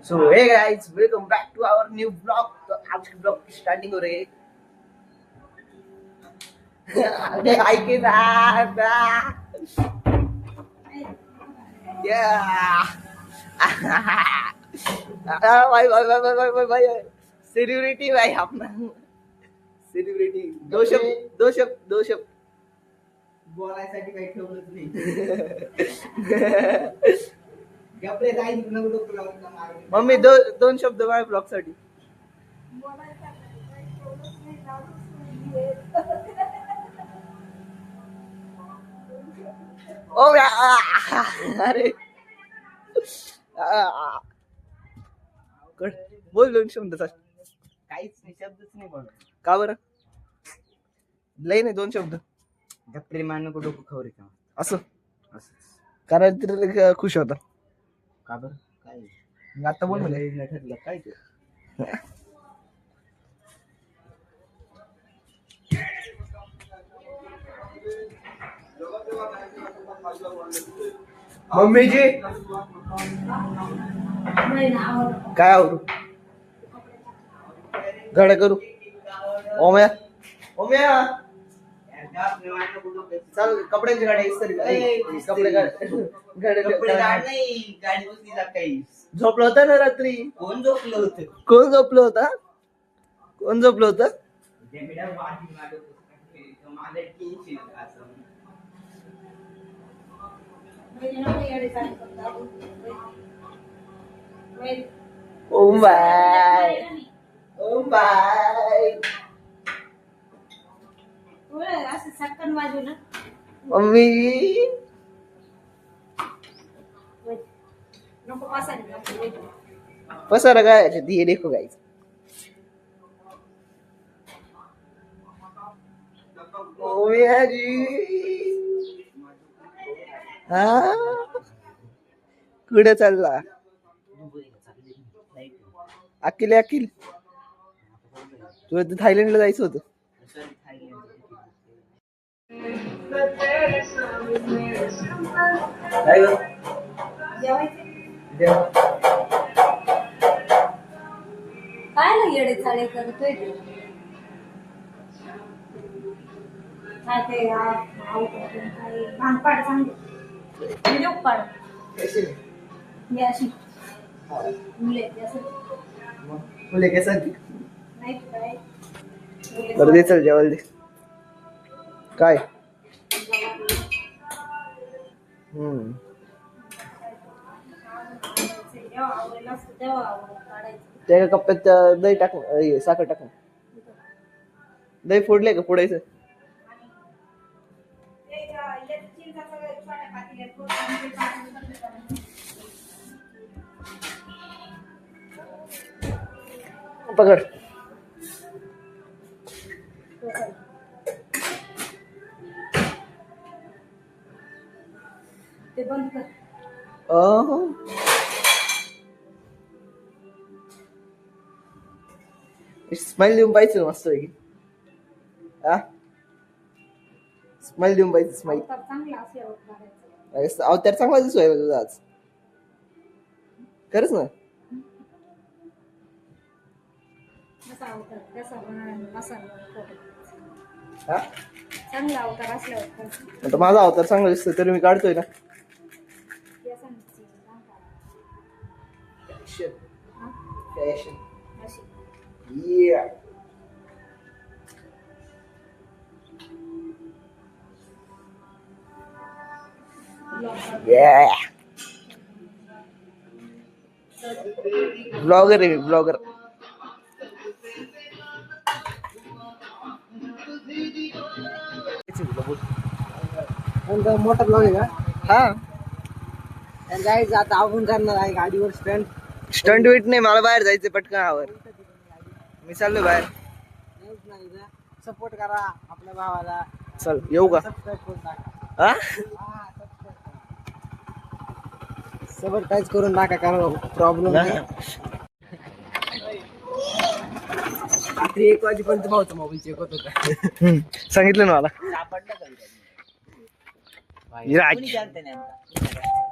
So hey guys, welcome back to our new blog. तो आज के blog की starting हो रही है। अरे आई के साथ भाई भाई भाई भाई भाई भाई सेलिब्रिटी भाई अपना सेलिब्रिटी। दो शब्द बोलायसाठी काही ठेवलंच नाही। कपडे जाईल मम्मी दोन शब्द माझ्या ब्लॉग साठी। ओ अरे बोल दोन शब्द काहीच नाही, शब्दच नाही बोल। का बरं? लय नाही, दोन शब्द। प्रेमानं कुठं खवरे का असं कारण तर खुश होता का बरं? काय आता बोल म्हणजे ठरलं काय ते। मम्मी जी काय आवडू घड करू ओम्या ओम्या चल कपड्यांची गाडी इस्त्री कपडे गाडी काही झोपलं होतं ना रात्री? कोण झोपलं होतं? ओ बाय असं सक्कन वाजू ना मम्मी नको पसारा काय ये देखो गाइस। ओम्या जी हा कुठे चालला? अखिल तुला तर थायलंडला जायचं होतं। काय गं? काय ना येडे चाळे करतोय तू? काय ते भांगपाड सांग पाड अशी मुले काय सांगते? नाही काय बरं दे चल जेवायला दे। काय त्या कप्प्यात दही टाक, साखर टाक। दही फोडले का? फोडायचं पकड। ते बंद कर। स्माइल देऊन पाहिजे मस्त पैकी। स्माइल देऊन पाहिजे स्माइल। अवतार चांगला दिसतोय तुझा आज, खरंच ना? चांगला अवतार असल्यावर आता माझा अवतार चांगला दिसतोय तरी मी काढतोय ना। फॅशन ब्लॉगर आहे मी, ब्लॉगर। मोठा ब्लॉग आहे का? हा गाईज आता आपण करणार आहे गाडीवर स्टंट वेट नाही, मला बाहेर जायचं पटकनावर। मी चाललोय बाहेर। सपोर्ट करा आपल्या भावाला। चल येऊ का? सबस्क्राईब करून टाका कारण प्रॉब्लेम नाही। रात्री 1 वाजेपर्यंत भाऊचा मोबाईल चेक होत होता। सांगितलं ना मला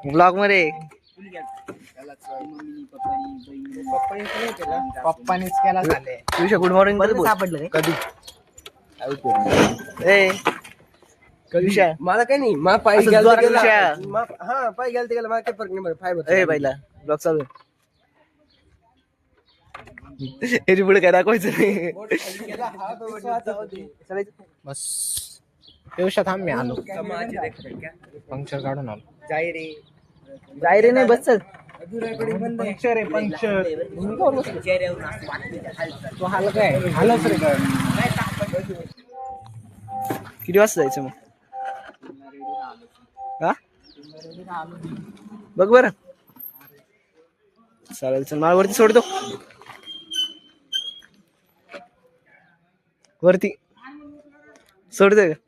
ब्लॉग मध्ये। पप्पानीच केला झाले. विषय गुड मॉर्निंग सापडलं रे. कधी ए विषय मला काही नाही मला पाय असं गेला जोरात विषय. हा पाय गेला गेला मला काही फरक नाही पडत. फायबर ए बाईला ब्लॉग चालू आहे. याची पुढे काय दाखवायचं नाही. बस पेवशा थांब मी आलो. पंक्चर काढून आलो. जाय रे नाही बस चल. पंक्चर आहे पंक्चर. तो हाल काय हालच रे. किती वाजता जायचं मग हा बघ बरं चालेल चल मला वरती सोडतो वरती सोडतोय का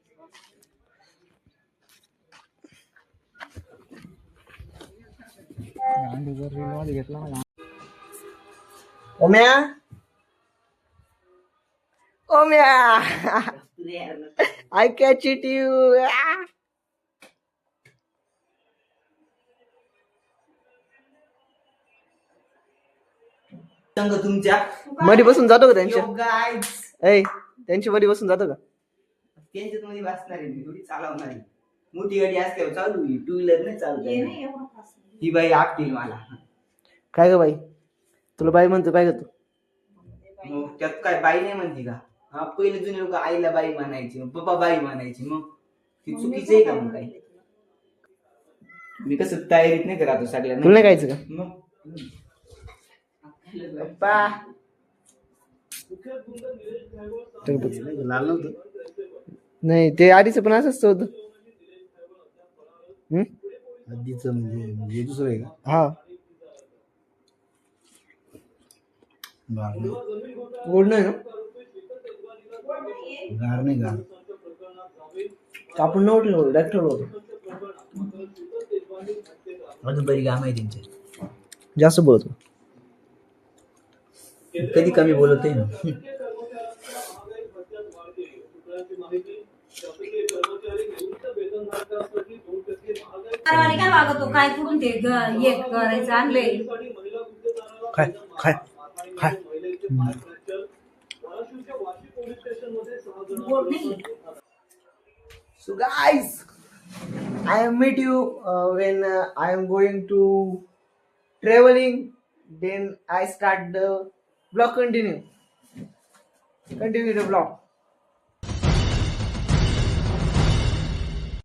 Omya Omya I catch it you. संघ तुमच्या मध्ये बसून जातो का त्यांच्या ऐ त्यांच्या मध्ये बसून जातो का त्यांच्यात मध्ये बसणार आहे मी थोडी चालवणार आहे मोठी गाडी असल्यावर चालू टू व्हीलर नाही चालू ही बाई आपतील मला काय ग बाई तुला बाई म्हणतो काय ग तू मग त्यात काय बाई नाही म्हणते का हा पहिले जुने लोक आईला बाई म्हणायची मग पप्पा बाई म्हणायची मग ती चुकीचं आहे का मग काही मी कसं तयारीत नाही करतो सगळ्यांना तुला नाही कायचं का मग पप्पा लाल नव्हतं नाही ते आधीच पण असंच होतं आधीच म्हणजे दुसरं आहे का हा गोड नाही ना गार नाही गार आपण नव्हतं डॉक्टर होतो अजून बरी काम आहे त्यांचे जास्त बोलतो कधी कमी बोलत आहे ना काय वागतो काय करून ते एक करायचं आणले काय काय काय So guys, I am meet you when I am going to traveling. Then I start the vlog. Continue the vlog.